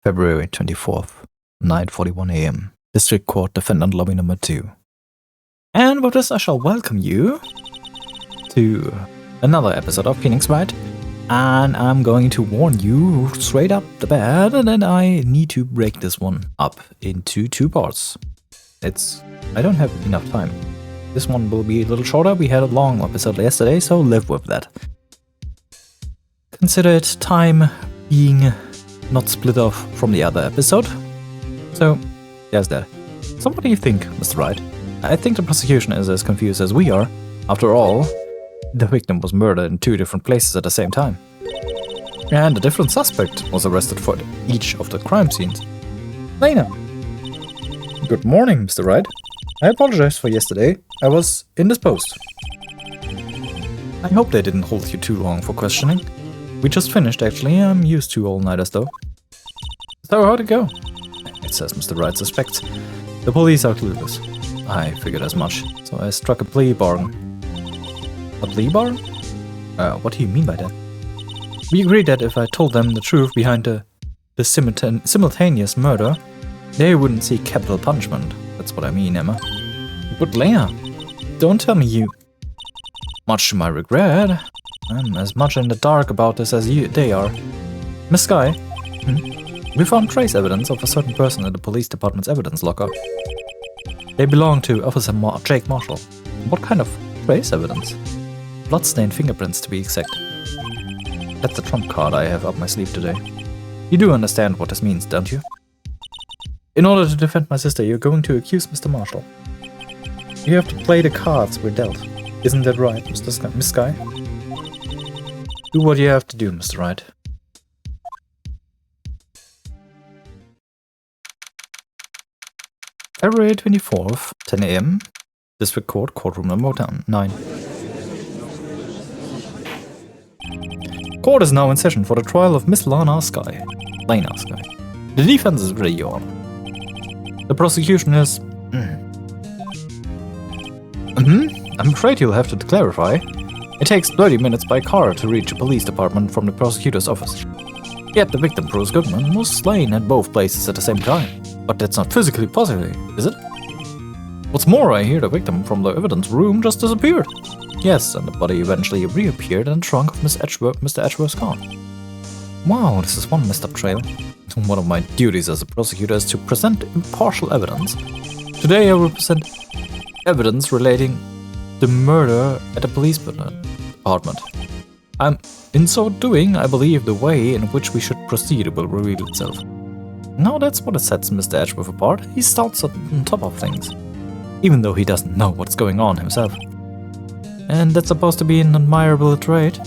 February 24th, 9:41 AM. District Court Defendant Lobby number 2. And with this I shall welcome you to another episode of Pheonix Wright. And I'm going to warn you straight up the bat that I need to break this one up into 2 parts. I don't have enough time. This one will be a little shorter. We had a long episode yesterday, so live with that. Consider it time being not split off from the other episode. So, there's that. So what do you think, Mr. Wright? I think the prosecution is as confused as we are. After all, the victim was murdered in 2 different places at the same time. And a different suspect was arrested for each of the crime scenes. Lena! Good morning, Mr. Wright. I apologize for yesterday. I was indisposed. I hope they didn't hold you too long for questioning. We just finished, actually. I'm used to all-nighters, though. So, how'd it go? It says Mr. Wright suspects. The police are clueless. I figured as much, so I struck a plea bargain. A plea bargain? What do you mean by that? We agreed that if I told them the truth behind the simultaneous murder, they wouldn't see capital punishment. That's what I mean, Emma. But Lena, don't tell me you... Much to my regret, I'm as much in the dark about this as they are. Miss Skye, we found trace evidence of a certain person in the police department's evidence locker. They belong to Officer Jake Marshall. What kind of trace evidence? Bloodstained fingerprints, to be exact. That's the trump card I have up my sleeve today. You do understand what this means, don't you? In order to defend my sister, you're going to accuse Mr. Marshall. You have to play the cards we're dealt. Isn't that right, Miss Skye? Do what you have to do, Mr. Wright. February 24th, 10 AM. District Court, courtroom number 9. Court is now in session for the trial of Miss Lena Skye. The defense is ready, Your Honor. The prosecution is... I'm afraid you'll have to clarify. It takes 30 minutes by car to reach the police department from the prosecutor's office. Yet the victim, Bruce Goodman, was slain at both places at the same time. But that's not physically possible, is it? What's more, I hear the victim from the evidence room just disappeared. Yes, and the body eventually reappeared in the trunk of Mr. Edgeworth's car. Wow, this is one messed up trail. One of my duties as a prosecutor is to present impartial evidence. Today I will present evidence relating the murder at the police department. In so doing, I believe the way in which we should proceed will reveal itself. Now that's what sets Mr. Edgeworth apart. He starts on top of things, even though he doesn't know what's going on himself. And that's supposed to be an admirable trait.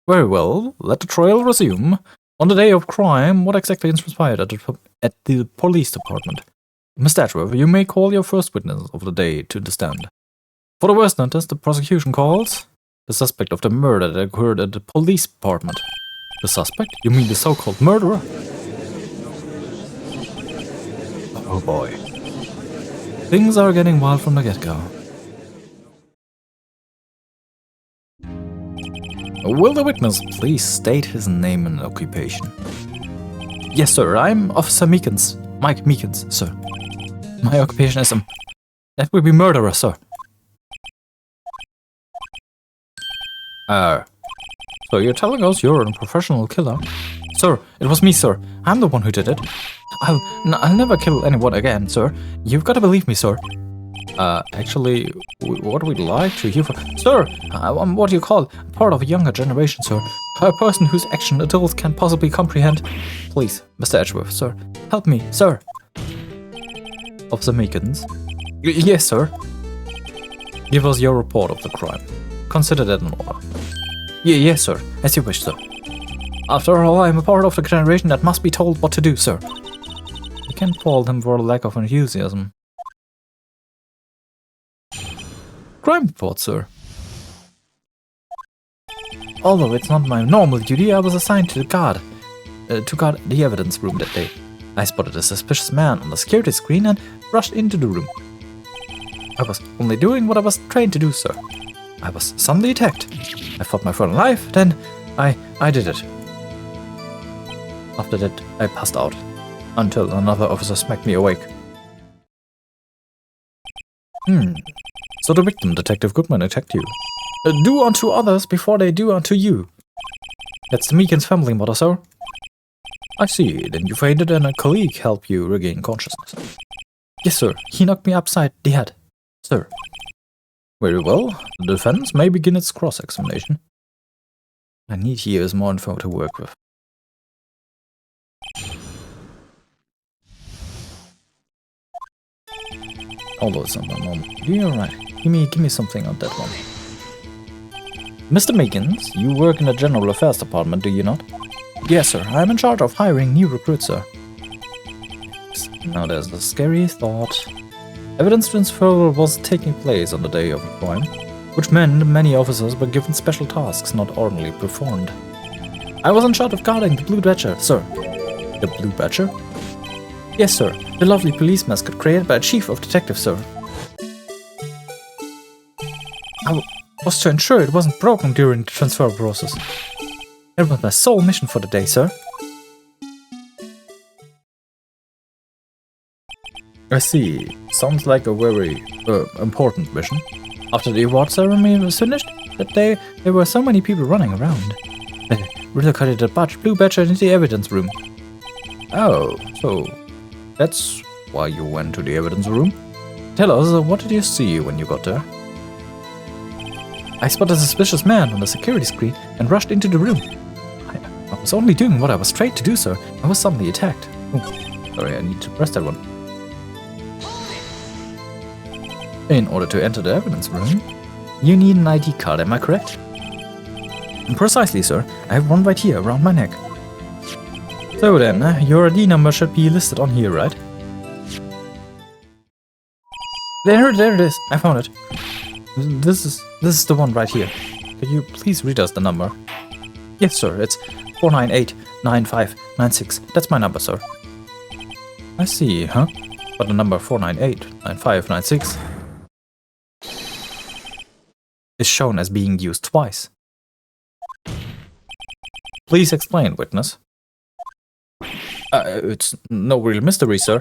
Very well, let the trial resume. On the day of crime, what exactly transpired at the police department? Mr. Edgeworth, you may call your first witness of the day to the stand. For the worst notice, the prosecution calls the suspect of the murder that occurred at the police department. The suspect? You mean the so-called murderer? Oh boy. Things are getting wild from the get-go. Will the witness please state his name and occupation? Yes, sir. I'm Officer Meekins. Mike Meekins, sir. My occupation is that would be murderer, sir. So you're telling us you're a professional killer? Sir, it was me, sir. I'm the one who did it. I'll never kill anyone again, sir. You've got to believe me, sir. Actually, what we'd like to hear from... Sir, I'm what you call part of a younger generation, sir. A person whose action adults can't possibly comprehend. Please, Mr. Edgeworth, sir. Help me, sir. Officer Meekins? Yes, sir. Give us your report of the crime. Consider that an order. Yes, sir. As you wish, sir. After all, I'm a part of the generation that must be told what to do, sir. You can't fault him for a lack of enthusiasm. Crime report, sir. Although it's not my normal duty, I was assigned to guard the evidence room that day. I spotted a suspicious man on the security screen and rushed into the room. I was only doing what I was trained to do, sir. I was suddenly attacked. I fought my for life, then I did it. After that, I passed out, until another officer smacked me awake. So the victim, Detective Goodman, attacked you. Do unto others before they do unto you. That's the Meekins family motto, sir. I see, then you fainted and a colleague helped you regain consciousness. Yes, sir, he knocked me upside the head, sir. Very well, the defense may begin its cross-examination. I need here is more info to work with. Although it's not my mom. You're right. Give me something on that one. Mr. Meekins, you work in the General Affairs Department, do you not? Yes, sir. I'm in charge of hiring new recruits, sir. Now there's the scary thought. Evidence transfer was taking place on the day of the crime, which meant many officers were given special tasks not ordinarily performed. I was in charge of guarding the Blue Badger, sir. The Blue Badger? Yes, sir. The lovely police mascot created by a chief of detectives, sir. I was to ensure it wasn't broken during the transfer process. It was my sole mission for the day, sir. I see. Sounds like a very important mission. After the award ceremony was finished, that day there were so many people running around. They relocated the Blue Badger into the evidence room. Oh, so that's why you went to the evidence room? Tell us, what did you see when you got there? I spotted a suspicious man on the security screen and rushed into the room. I was only doing what I was trained to do, sir. I was suddenly attacked. Oh, sorry, I need to press that one. In order to enter the evidence room, you need an ID card, am I correct? Precisely, sir. I have one right here, around my neck. So then, your ID number should be listed on here, right? There it is. I found it. This is the one right here. Could you please read us the number? Yes, sir. It's 498-9596. That's my number, sir. I see, huh? But the number 498-9596 is shown as being used twice. Please explain, witness. It's no real mystery, sir.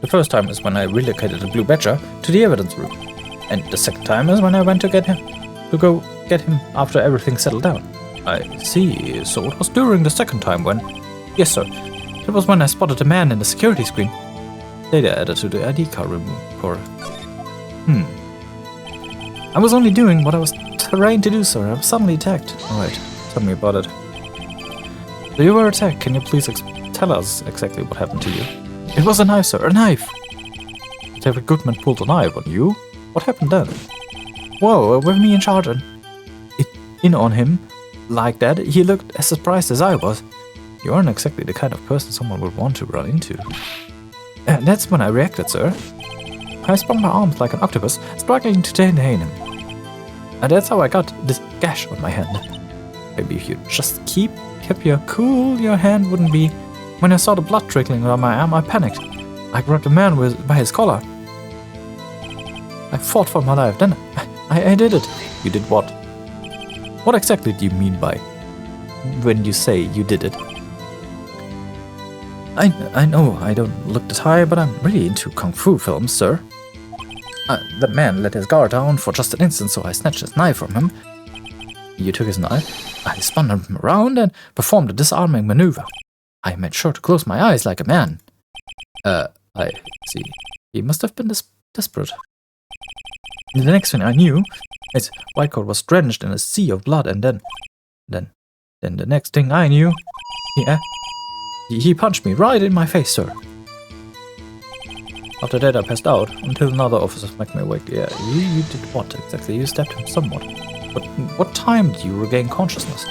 The first time is when I relocated the Blue Badger to the evidence room, and the second time is when I went to go get him after everything settled down. I see. So it was during the second time when... Yes, sir. It was when I spotted a man in the security screen. Data added to the ID card report. I was only doing what I was trained to do, sir. I was suddenly attacked. Alright, tell me about it. So you were attacked. Can you please tell us exactly what happened to you? It was a knife, sir. A knife! David Goodman pulled a knife on you. What happened then? Whoa, with me in charge and in on him like that, he looked as surprised as I was. You aren't exactly the kind of person someone would want to run into. And that's when I reacted, sir. I sprung my arms like an octopus, struggling to detain him. And that's how I got this gash on my hand. Maybe if you just kept your cool, your hand wouldn't be... When I saw the blood trickling down my arm, I panicked. I grabbed the man by his collar. I fought for my life. Then I did it. You did what? What exactly do you mean by when you say you did it? I know I don't look that high, but I'm really into kung fu films, sir. That man let his guard down for just an instant, so I snatched his knife from him. You took his knife. I spun him around and performed a disarming maneuver. I made sure to close my eyes like a man. I see. He must have been desperate. The next thing I knew, his white coat was drenched in a sea of blood, and then the next thing I knew, he punched me right in my face, sir. After that, I passed out until another officer smacked me awake. Yeah, you did what exactly? You stabbed him somewhat. But what time did you regain consciousness?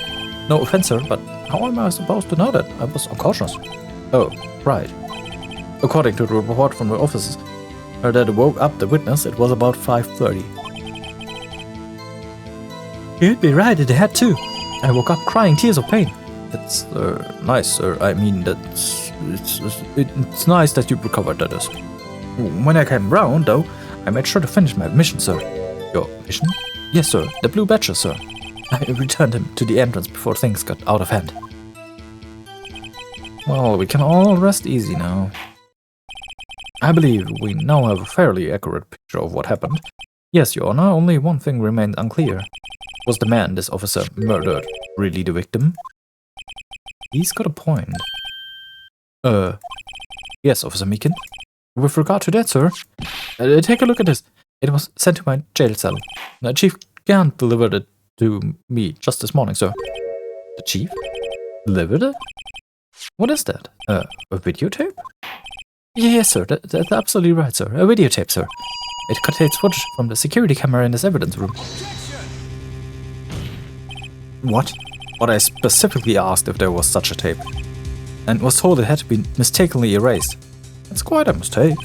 No offense, sir, but how am I supposed to know that? I was unconscious. Oh, right. According to the report from the officers that woke up the witness, it was about 5:30. You'd be right, it had too. I woke up crying tears of pain. That's nice, sir. I mean, it's nice that you recovered, that is. When I came round, though, I made sure to finish my mission, sir. Your mission? Yes, sir. The Blue Badger, sir. I returned him to the entrance before things got out of hand. Well, we can all rest easy now. I believe we now have a fairly accurate picture of what happened. Yes, Your Honor, only one thing remained unclear. Was the man this officer murdered really the victim? He's got a point. Yes, Officer Meakin. With regard to that, sir, take a look at this. It was sent to my jail cell. The Chief Gant delivered it to me just this morning, sir. The Chief? Delivered it? What is that? A videotape? Yes, sir, that's absolutely right, sir. A videotape, sir. It contains footage from the security camera in this evidence room. What? But I specifically asked if there was such a tape, and was told it had to be mistakenly erased. It's quite a mistake.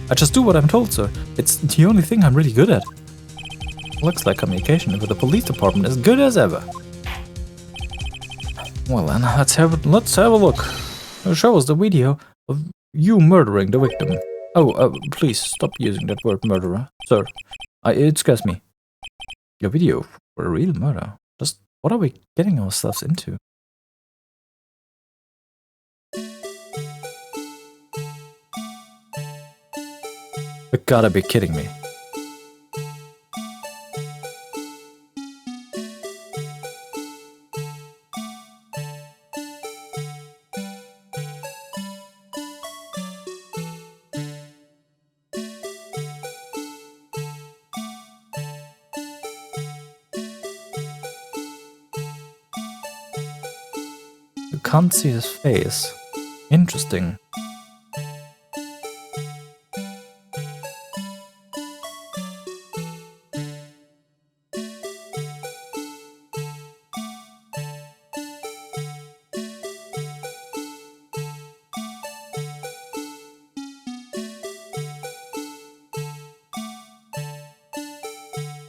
I just do what I'm told, sir. It's the only thing I'm really good at. Looks like communication with the police department is good as ever. Well then, let's have a look. Show us the video of you murdering the victim. Oh, please stop using that word murderer, sir. It scares me. Your video for a real murder. Just what are we getting ourselves into? You gotta be kidding me. You can't see his face. Interesting.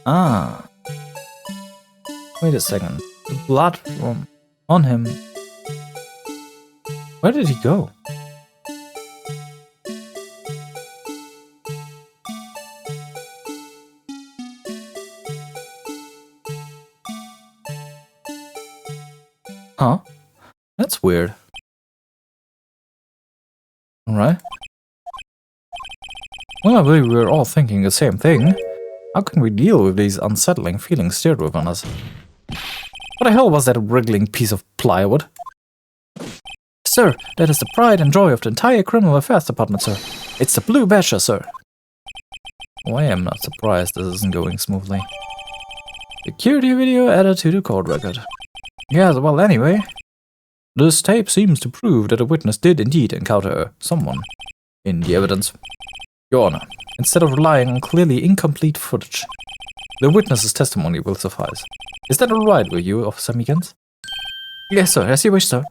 Ah. Wait a second. The blood from on him. Where did he go? Huh? That's weird. Alright. Well, I believe we're all thinking the same thing. How can we deal with these unsettling feelings stirred within us? What the hell was that wriggling piece of plywood? Sir, that is the pride and joy of the entire Criminal Affairs Department, sir. It's the Blue Badger, sir. Oh, I am not surprised this isn't going smoothly. Security video added to the court record. Yes, well, anyway. This tape seems to prove that a witness did indeed encounter someone in the evidence. Your Honor, instead of relying on clearly incomplete footage, the witness's testimony will suffice. Is that alright with you, Officer Meekins? Yes, sir, as you wish, sir.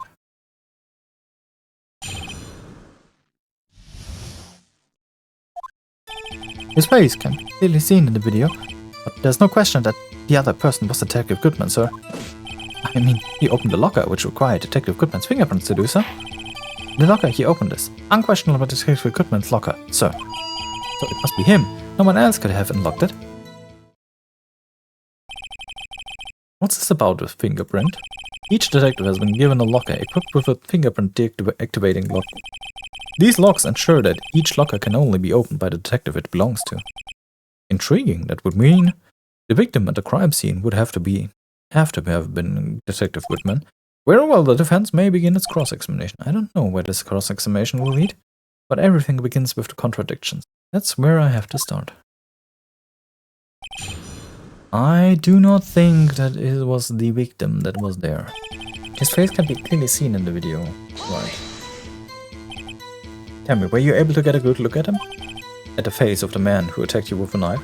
His face can be clearly seen in the video, but there's no question that the other person was Detective Goodman, sir. I mean, he opened the locker, which required Detective Goodman's fingerprints to do so. The locker he opened is unquestionably Detective Goodman's locker, sir. So it must be him. No one else could have unlocked it. What's this about with fingerprint? Each detective has been given a locker equipped with a fingerprint deactivating lock. These locks ensure that each locker can only be opened by the detective it belongs to. Intriguing, that would mean the victim at the crime scene would have to have been Detective Goodman. Very well, the defense may begin its cross-examination. I don't know where this cross-examination will lead, but everything begins with the contradictions. That's where I have to start. I do not think that it was the victim that was there. His face can be clearly seen in the video. Right. Tell me, were you able to get a good look at him? At the face of the man who attacked you with a knife?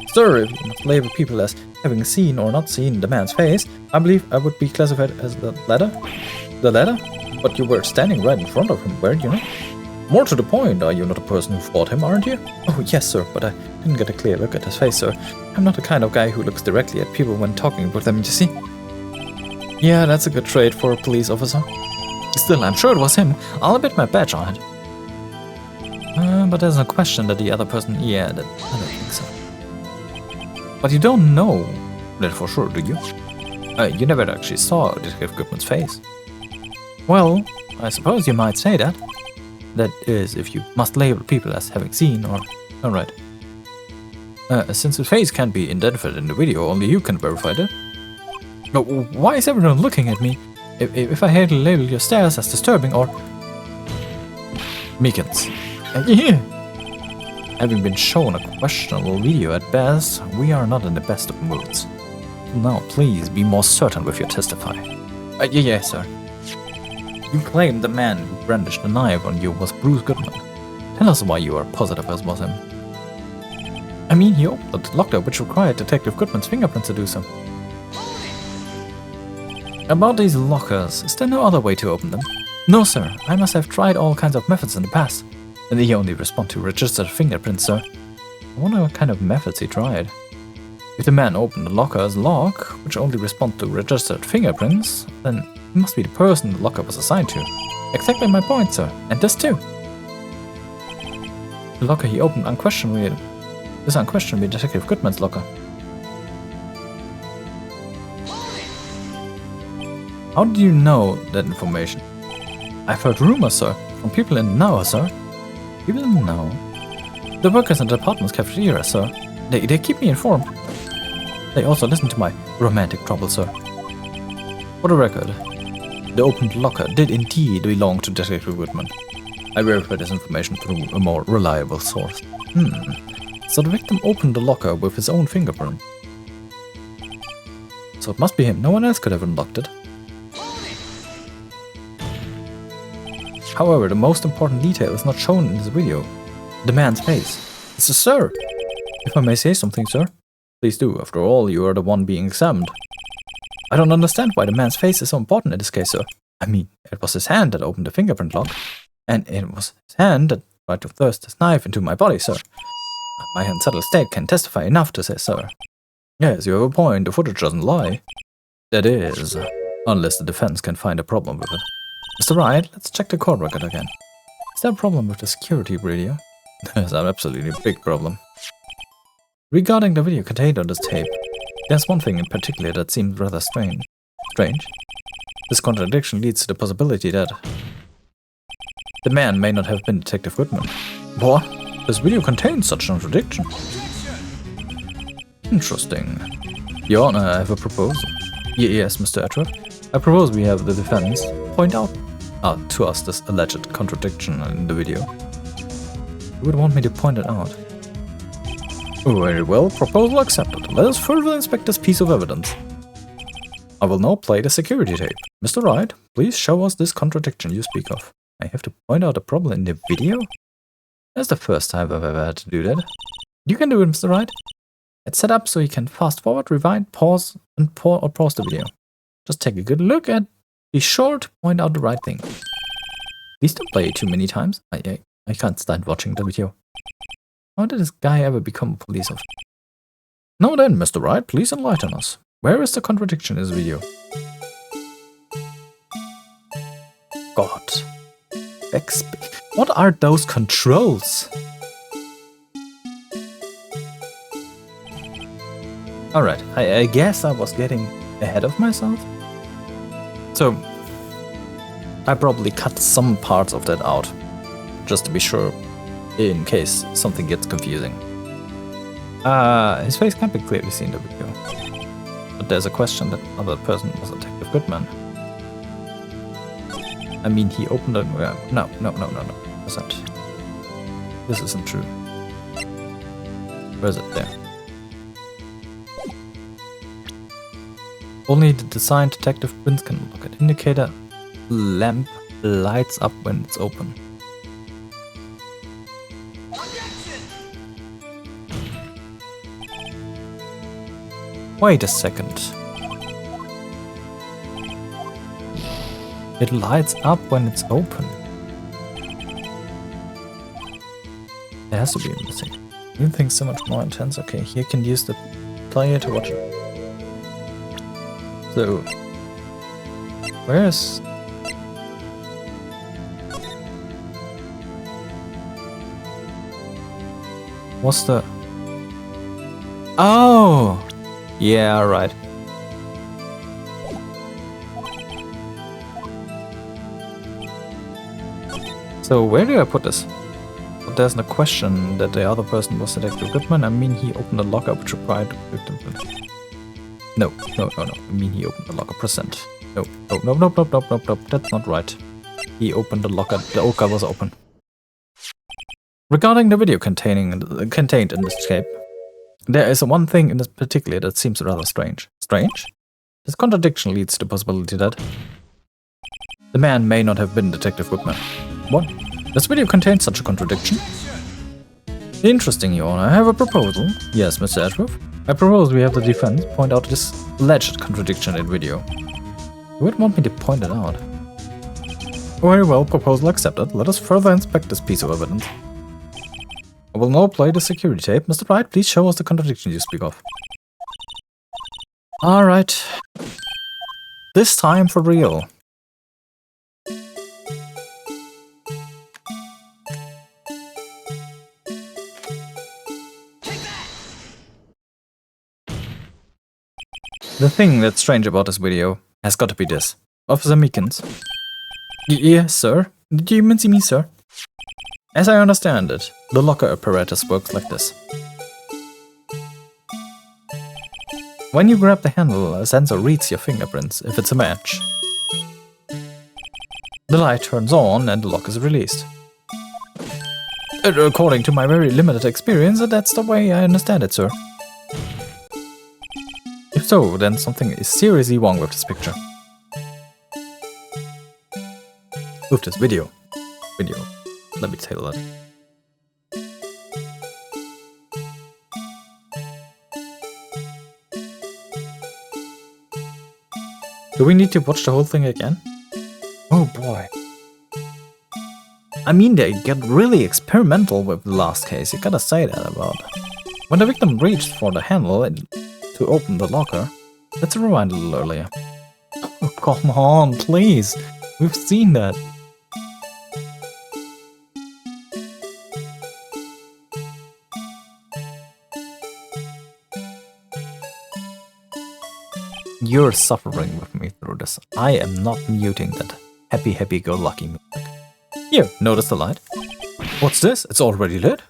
Sir, if you must label people as having seen or not seen the man's face, I believe I would be classified as the latter. The latter? But you were standing right in front of him, weren't you not? More to the point, are you not a person who fought him, aren't you? Oh, yes, sir, but I didn't get a clear look at his face, sir. I'm not the kind of guy who looks directly at people when talking with them, you see. Yeah, that's a good trait for a police officer. Still, I'm sure it was him. I'll bet my badge on it. But there's no question that the other person... Yeah, I don't think so. But you don't know that for sure, do you? You never actually saw Detective Goodman's face. Well, I suppose you might say that. That is, if you must label people as having seen or... Alright. Since the face can't be identified in the video, only you can verify that. But why is everyone looking at me? If I had to label your stares as disturbing or... Meekins. Having been shown a questionable video at best, we are not in the best of moods. Now, please be more certain with your testify. Yes, sir. You claim the man who brandished the knife on you was Bruce Goodman. Tell us why you are positive it was him. I mean, he opened the locker, which required Detective Goodman's fingerprints to do so. About these lockers, is there no other way to open them? No, sir. I must have tried all kinds of methods in the past. And they only respond to registered fingerprints, sir. I wonder what kind of methods he tried. If the man opened the locker's lock, which only responds to registered fingerprints, then he must be the person the locker was assigned to. Exactly my point, sir. And this too. The locker he opened is unquestionably Detective Goodman's locker. How did you know that information? I've heard rumors, sir, from people in the know, sir. People in the know? The workers in the department's cafeteria, sir. They keep me informed. They also listen to my romantic trouble, sir. For the record, the opened locker did indeed belong to Detective Goodman. I verified this information through a more reliable source. So the victim opened the locker with his own fingerprint. So it must be him. No one else could have unlocked it. However, the most important detail is not shown in this video. The man's face. It's a sir. If I may say something, sir. Please do. After all, you are the one being examined. I don't understand why the man's face is so important in this case, sir. I mean, it was his hand that opened the fingerprint lock. And it was his hand that tried to thrust his knife into my body, sir. My unsettled state can testify enough to say, sir. Yes, you have a point. The footage doesn't lie. That is, unless the defense can find a problem with it. Mr. Wright, let's check the court record again. Is there a problem with the security radio? There's an absolutely big problem. Regarding the video contained on this tape, there's one thing in particular that seems rather strange. This contradiction leads to the possibility that the man may not have been Detective Goodman. What? This video contains such contradiction. Interesting. Your Honor, I have a proposal. Yes, Mr. Atwood. I propose we have the defense point out to us this alleged contradiction in the video. You would want me to point it out. Very well, proposal accepted. Let us further inspect this piece of evidence. I will now play the security tape. Mr. Wright, please show us this contradiction you speak of. I have to point out a problem in the video? That's the first time I've ever had to do that. You can do it, Mr. Wright. It's set up so you can fast forward, rewind, pause, and pause the video. Just take a good look and be sure to point out the right thing. Please don't play it too many times. I can't stand watching the video. How did this guy ever become a police officer? Now then, Mr. Wright, please enlighten us. Where is the contradiction in this video? God. What are those controls? Alright, I guess I was getting ahead of myself. So, I probably cut some parts of that out, just to be sure, in case something gets confusing. His face can't be clearly seen in the video. But there's a question that another person was Detective Goodman. I mean, he opened it. No. What's that? This isn't true. Where is it? There. Only the designed detective prints can unlock it. Indicator lamp lights up when it's open. Wait a second. It lights up when it's open. There has to be a missing. You think so much more intense? Okay, here you can use the player to watch it. So, where's... What's the... Oh! Yeah, right. So where do I put this? But there's no question that the other person was Detective Goodman. I mean, he opened the locker which required the victim. No. I mean, he opened the locker present. No. That's not right. He opened the locker. The locker was open. Regarding the video contained in this escape, there is one thing in this particular that seems rather strange. Strange? This contradiction leads to the possibility that the man may not have been Detective Goodman. What? This video contains such a contradiction? Interesting, Your Honor. I have a proposal. Yes, Mr. Ashworth. I propose we have the defense point out this alleged contradiction in video. You would want me to point it out. Very well, proposal accepted. Let us further inspect this piece of evidence. I will now play the security tape. Mr. Wright, please show us the contradiction you speak of. Alright. This time for real. The thing that's strange about this video has got to be this. Officer Meekins. Yes, sir? Did you even see me, sir? As I understand it, the locker apparatus works like this. When you grab the handle, a sensor reads your fingerprints if it's a match. The light turns on and the lock is released. According to my very limited experience, that's the way I understand it, sir. If so, then something is seriously wrong with this picture. With this video. Let me tell that. Do we need to watch the whole thing again? Oh boy. I mean, they get really experimental with the last case, you gotta say that about. When the victim reached for the handle to open the locker, let's rewind a little earlier. Oh, come on, please. We've seen that. You're suffering with me through this. I am not muting that happy-go-lucky music. Here, notice the light? What's this? It's already lit?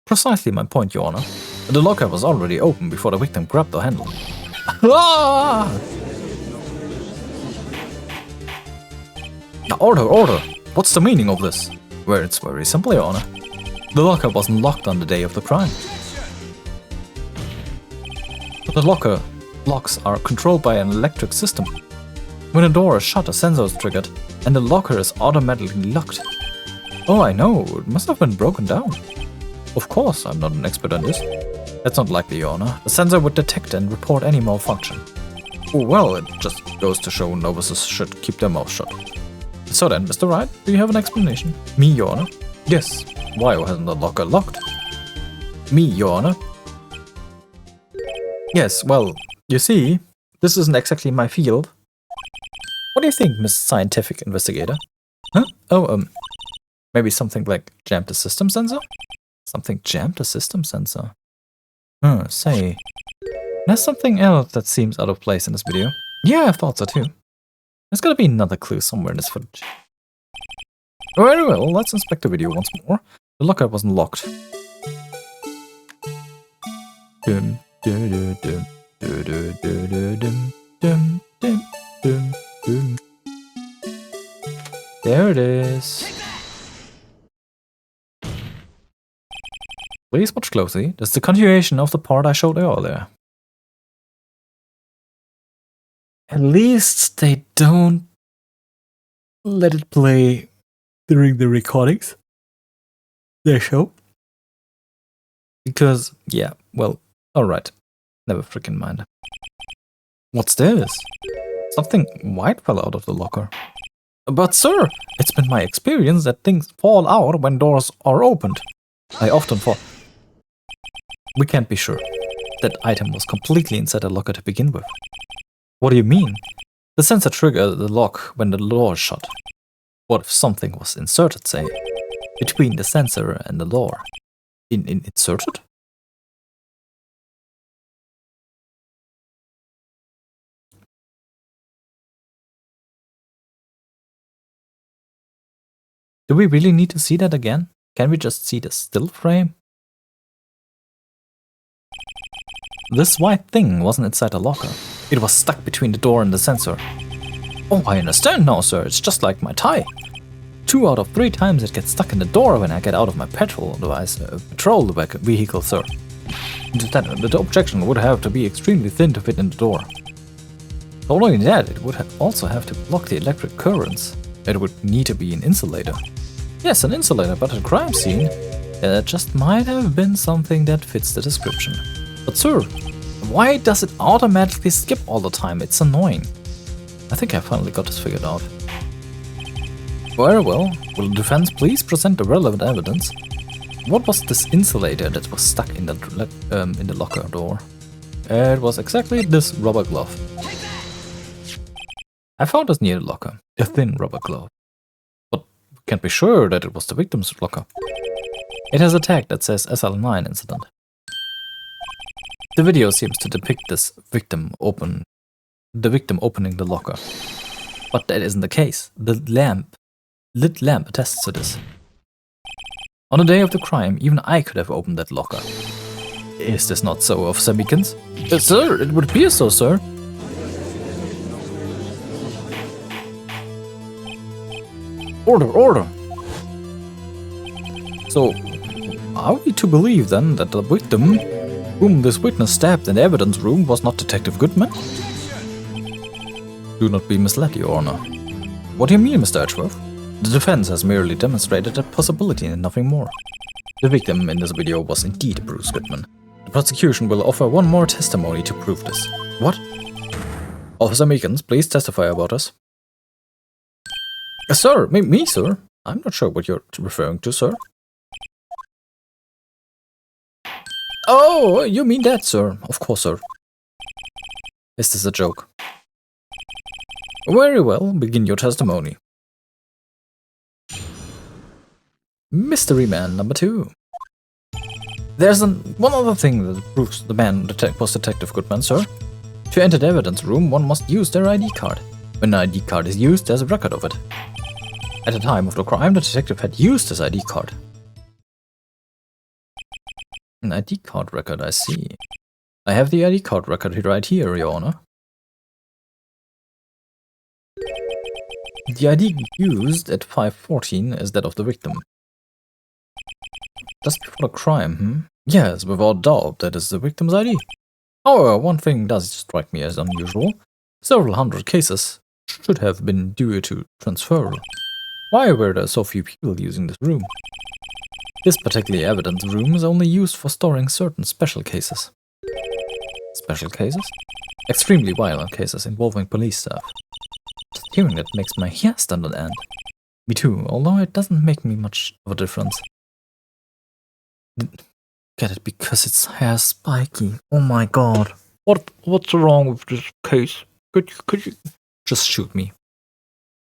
Precisely my point, Your Honor. The locker was already open before the victim grabbed the handle. Ah! Order! What's the meaning of this? Well, it's very simple, Your Honor. The locker wasn't locked on the day of the crime. But the locker locks are controlled by an electric system. When a door is shut, a sensor is triggered, and the locker is automatically locked. Oh, I know, it must have been broken down. Of course, I'm not an expert on this. That's not likely, Your Honor. The sensor would detect and report any malfunction. Oh, well, it just goes to show novices should keep their mouth shut. So then, Mr. Wright, do you have an explanation? Me, Your Honor? Yes. Why hasn't the locker locked? Me, Your Honor? Yes, well, you see, this isn't exactly my field. What do you think, Miss Scientific Investigator? Huh? Oh, maybe something like jammed the system sensor? Something jammed the system sensor? Say. There's something else that seems out of place in this video. Yeah, I thought so too. There's gotta be another clue somewhere in this footage. Very well, let's inspect the video once more. The locker wasn't locked. Dum, dum, dum, dum. There it is. Please watch closely. That's the continuation of the part I showed earlier. At least they don't let it play during the recordings they show. Because, yeah, well, alright. Never freaking mind. What's this? Something white fell out of the locker. But sir, it's been my experience that things fall out when doors are opened. I often fall. We can't be sure. That item was completely inside the locker to begin with. What do you mean? The sensor triggered the lock when the door is shut. What if something was inserted, say, between the sensor and the door? Inserted? Do we really need to see that again? Can we just see the still frame? This white thing wasn't inside the locker. It was stuck between the door and the sensor. Oh, I understand now, sir. It's just like my tie. 2 out of 3 times it gets stuck in the door when I get out of my patrol vehicle, sir. The objection would have to be extremely thin to fit in the door. Not only that, it would also have to block the electric currents. It would need to be an insulator. Yes, an insulator, but at a crime scene, it just might have been something that fits the description. But sir, why does it automatically skip all the time? It's annoying. I think I finally got this figured out. Very well, will the defense please present the relevant evidence? What was this insulator that was stuck in the locker door? It was exactly this rubber glove. I found this near the locker, a thin rubber glove. But we can't be sure that it was the victim's locker. It has a tag that says SL9 incident. The video seems to depict this victim opening the locker. But that isn't the case. The lit lamp attests to this. On the day of the crime, even I could have opened that locker. Is this not so, Officer Meekins? Sir, it would appear so, sir. Order! So, are we to believe then that the victim, whom this witness stabbed in the evidence room, was not Detective Goodman? Do not be misled, Your Honor. What do you mean, Mr. Edgeworth? The defense has merely demonstrated that possibility and nothing more. The victim in this video was indeed Bruce Goodman. The prosecution will offer one more testimony to prove this. What? Officer Meekins, please testify about us. Sir, me, sir? I'm not sure what you're referring to, sir. Oh, you mean that, sir? Of course, sir. Is this a joke? Very well, begin your testimony. Mystery Man number 2. There's one other thing that proves the man was Detective Goodman, sir. To enter the evidence room, one must use their ID card. When an ID card is used, there's a record of it. At the time of the crime, the detective had used his ID card. An ID card record, I see. I have the ID card record right here, Your Honor. The ID used at 5:14 is that of the victim. Just before the crime, Yes, without doubt, that is the victim's ID. However, one thing does strike me as unusual. Several hundred cases should have been due to transfer. Why were there so few people using this room? This particular evidence room is only used for storing certain special cases. Special cases? Extremely violent cases involving police staff. Just hearing that makes my hair stand on end. Me too, although it doesn't make me much of a difference. Get it because its hair spiky. Oh my god. What's wrong with this case? Could you just shoot me?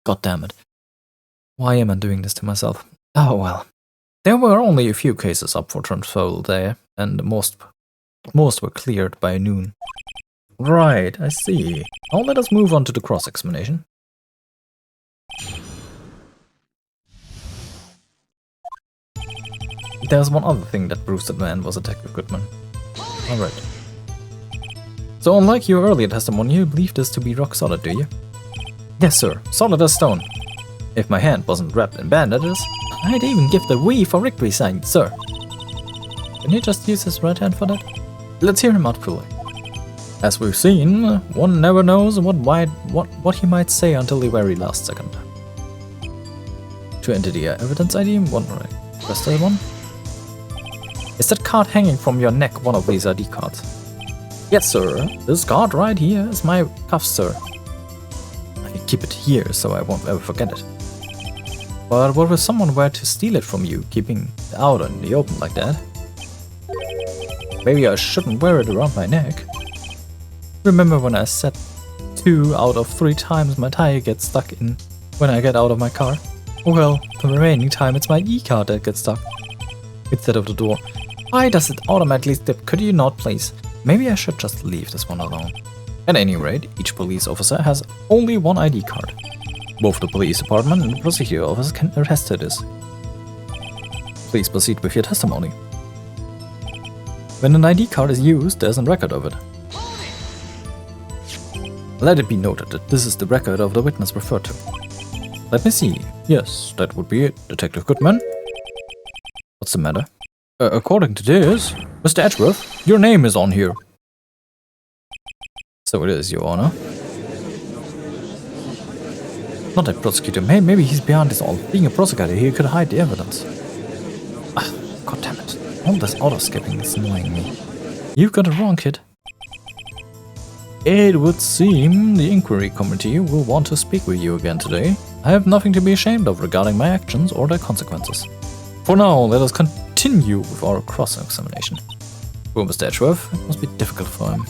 God damn it. Why am I doing this to myself? Oh well. There were only a few cases up for transferal there, and most were cleared by noon. Right, I see. Now let us move on to the cross-examination. There's one other thing that proves that man was Detective Goodman. Alright. So unlike your earlier testimony, you believe this to be rock solid, do you? Yes, sir. Solid as stone. If my hand wasn't wrapped in bandages, I'd even give the "we" for victory sign, sir. Can you just use his right hand for that? Let's hear him out fully. As we've seen, one never knows what he might say until the very last second. To enter the evidence ID, press that one. Is that card hanging from your neck one of these ID cards? Yes, sir. This card right here is my cuff, sir. I keep it here so I won't ever forget it. But what if someone were to steal it from you, keeping it out in the open like that? Maybe I shouldn't wear it around my neck. Remember when I said 2 out of 3 times my tie gets stuck in when I get out of my car? Well, the remaining time it's my e-card that gets stuck instead of the door. Why does it automatically skip? Could you not, please? Maybe I should just leave this one alone. At any rate, each police officer has only one ID card. Both the police department and the prosecutor office can attest to this. Please proceed with your testimony. When an ID card is used, there's a record of it. Let it be noted that this is the record of the witness referred to. Let me see. Yes, that would be it, Detective Goodman. What's the matter? According to this, Mr. Edgeworth, your name is on here. So it is, Your Honor. Not that prosecutor. Maybe he's behind this all. Being a prosecutor, he could hide the evidence. Ah, God damn it. All this auto-skipping is annoying me. You've got it wrong, kid. It would seem the inquiry committee will want to speak with you again today. I have nothing to be ashamed of regarding my actions or their consequences. For now, let us continue with our cross-examination. For Mr. Edgeworth, it must be difficult for him.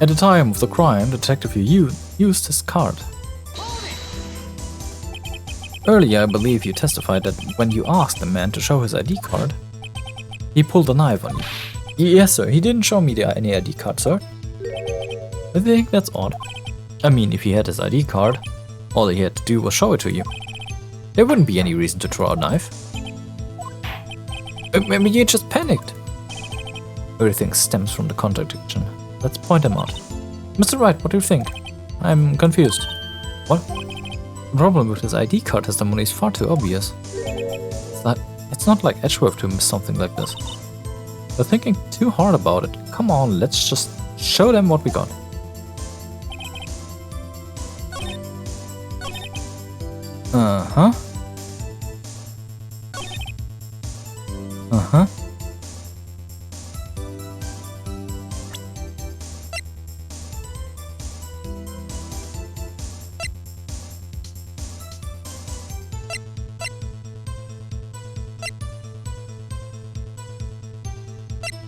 At the time of the crime, the detective used his card. Earlier, I believe you testified that when you asked the man to show his ID card, he pulled a knife on you. Yes, sir. He didn't show me any ID card, sir. I think that's odd. I mean, if he had his ID card, all he had to do was show it to you. There wouldn't be any reason to draw a knife. Maybe you just panicked. Everything stems from the contradiction. Let's point them out. Mr. Wright, what do you think? I'm confused. What? The problem with his ID card testimony is far too obvious. It's not like Edgeworth to miss something like this. They're thinking too hard about it. Come on, let's just show them what we got. Uh-huh. Uh-huh.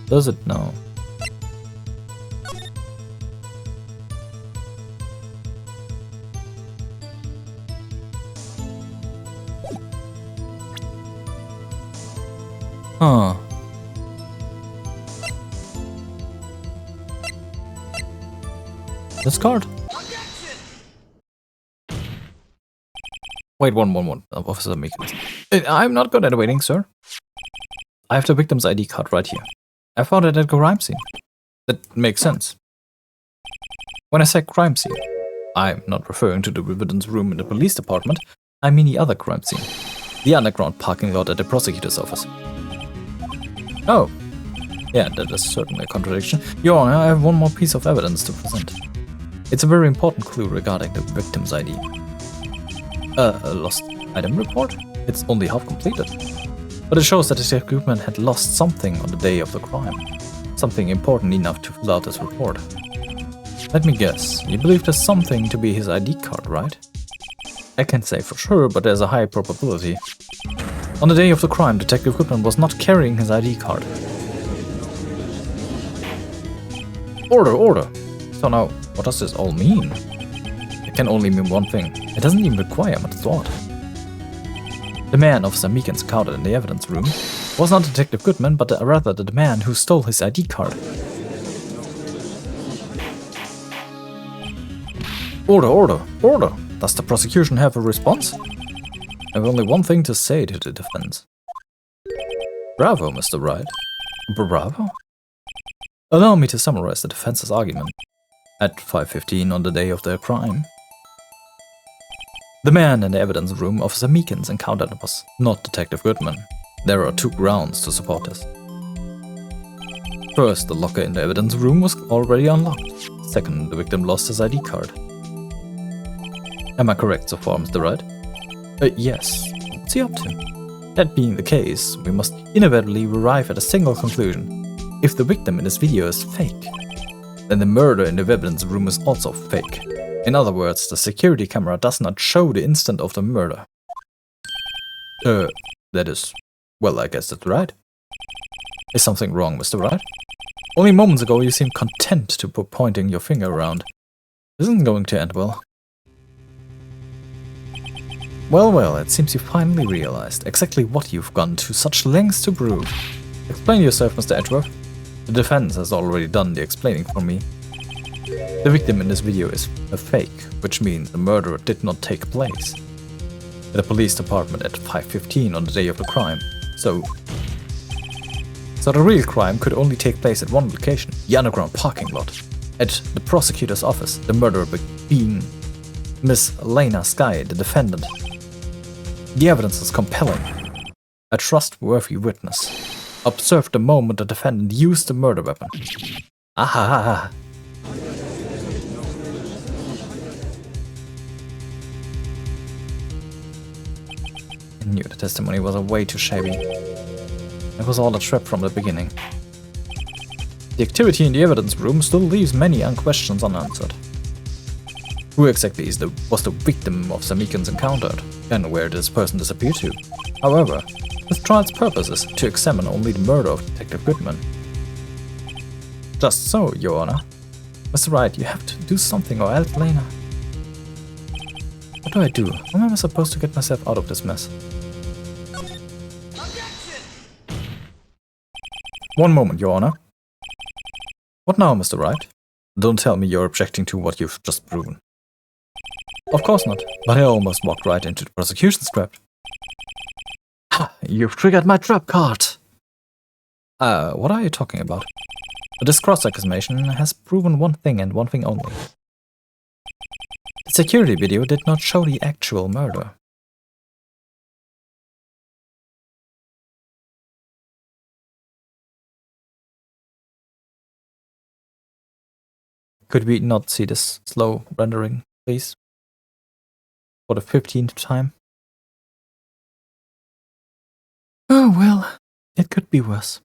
Does it now? Huh. This card? Wait, one. Officer Meekins. I'm not good at waiting, sir. I have the victim's ID card right here. I found it at a crime scene. That makes sense. When I say crime scene, I'm not referring to the evidence room in the police department. I mean the other crime scene. The underground parking lot at the prosecutor's office. Oh. Yeah, that is certainly a contradiction. Your Honor, I have one more piece of evidence to present. It's a very important clue regarding the victim's ID. A lost item report? It's only half completed. But it shows that Detective Goodman had lost something on the day of the crime. Something important enough to fill out his report. Let me guess, you believe there's something to be his ID card, right? I can't say for sure, but there's a high probability. On the day of the crime, Detective Goodman was not carrying his ID card. Order! So now, what does this all mean? It can only mean one thing. It doesn't even require much thought. The man Officer Meekins encountered in the evidence room was not Detective Goodman, but rather the man who stole his ID card. Order! Does the prosecution have a response? I have only one thing to say to the defense. Bravo, Mr. Wright. Bravo? Allow me to summarize the defense's argument. At 5:15 on the day of the crime, the man in the evidence room Officer Meekins encountered was not Detective Goodman. There are two grounds to support this. First, the locker in the evidence room was already unlocked. Second, the victim lost his ID card. Am I correct so far, Mr. Wright? Yes. What's he up to? That being the case, we must inevitably arrive at a single conclusion. If the victim in this video is fake, then the murder in the evidence room is also fake. In other words, the security camera does not show the instant of the murder. That is... well, I guess that's right. Is something wrong, Mr. Wright? Only moments ago you seemed content to be pointing your finger around. This isn't going to end well. Well, it seems you finally realized exactly what you've gone to such lengths to prove. Explain yourself, Mr. Edgeworth. The defense has already done the explaining for me. The victim in this video is a fake, which means the murder did not take place at the police department at 5:15 on the day of the crime. So the real crime could only take place at one location, the underground parking lot. At the prosecutor's office, the murderer being Miss Lena Sky, the defendant. The evidence is compelling. A trustworthy witness observed the moment the defendant used the murder weapon. Aha! I knew the testimony was way too shabby. It was all a trap from the beginning. The activity in the evidence room still leaves many questions unanswered. Who exactly was the victim of Samikan's encounter, and where did this person disappear to? However, this trial's purpose is to examine only the murder of Detective Goodman. Just so, Your Honor. Mr. Wright, you have to do something or else Lena. What do I do? How am I supposed to get myself out of this mess? One moment, Your Honor. What now, Mr. Wright? Don't tell me you're objecting to what you've just proven. Of course not, but I almost walked right into the prosecution's trap. Ha! You've triggered my trap card! What are you talking about? This cross-examination has proven one thing and one thing only. The security video did not show the actual murder. Could we not see this slow rendering, please? For the 15th time? Oh well, it could be worse.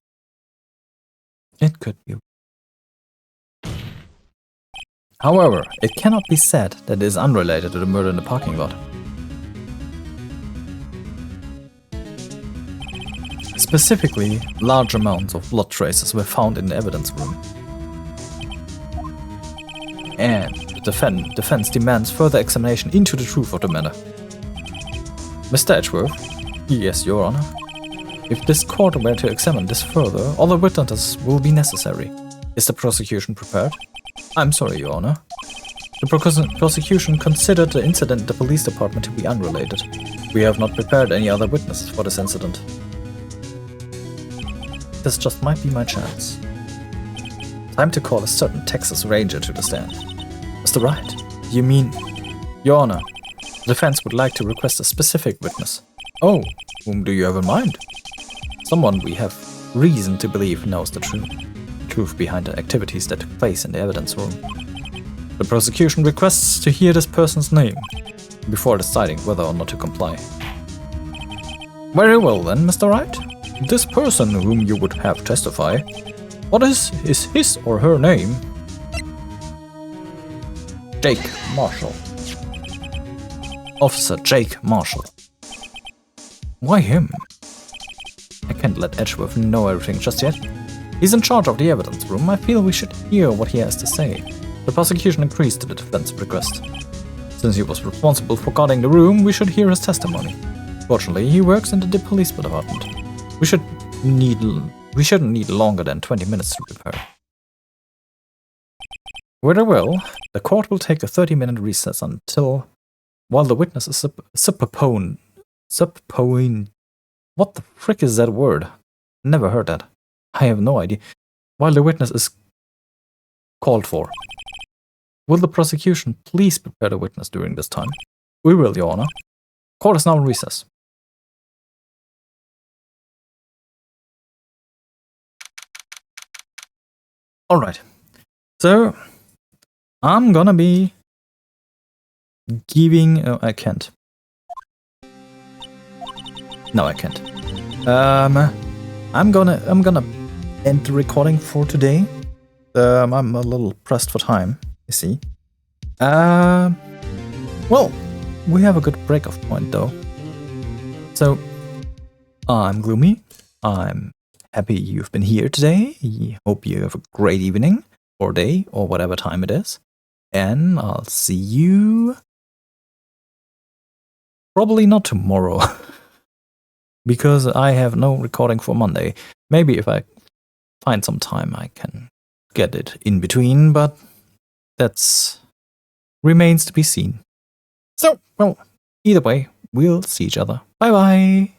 It could be. However, it cannot be said that it is unrelated to the murder in the parking lot. Specifically, large amounts of blood traces were found in the evidence room. And the defense demands further examination into the truth of the matter. Mr. Edgeworth? Yes, Your Honor. If this court were to examine this further, other witnesses will be necessary. Is the prosecution prepared? I'm sorry, Your Honor. The prosecution considered the incident in the police department to be unrelated. We have not prepared any other witnesses for this incident. This just might be my chance. Time to call a certain Texas Ranger to the stand. Mr. Wright, you mean... Your Honor, the defense would like to request a specific witness. Oh, whom do you have in mind? Someone we have reason to believe knows the truth behind the activities that took place in the evidence room. The prosecution requests to hear this person's name before deciding whether or not to comply. Very well then, Mr. Wright. This person whom you would have testify, what is his or her name? Jake Marshall. Officer Jake Marshall. Why him? I can't let Edgeworth know everything just yet. He's in charge of the evidence room. I feel we should hear what he has to say. The prosecution agrees to the defense request. Since he was responsible for guarding the room, we should hear his testimony. Fortunately, he works in the police department. We shouldn't need longer than 20 minutes to prepare. Very well. The court will take a 30-minute recess while the witness is supposed. What the frick is that word? Never heard that. I have no idea. While the witness is called for. Will the prosecution please prepare the witness during this time? We will, Your Honor. Court is now in recess. Alright. So, I'm gonna be giving... Oh, I can't. No, I can't. I'm gonna end the recording for today. I'm a little pressed for time, you see. Well, we have a good break-off point though. So, I'm Gloomy. I'm happy you've been here today. Hope you have a great evening, or day, or whatever time it is. And I'll see you... probably not tomorrow. Because I have no recording for Monday. Maybe if I find some time I can get it in between, but That's remains to be seen. So, well, either way, we'll see each other. Bye bye.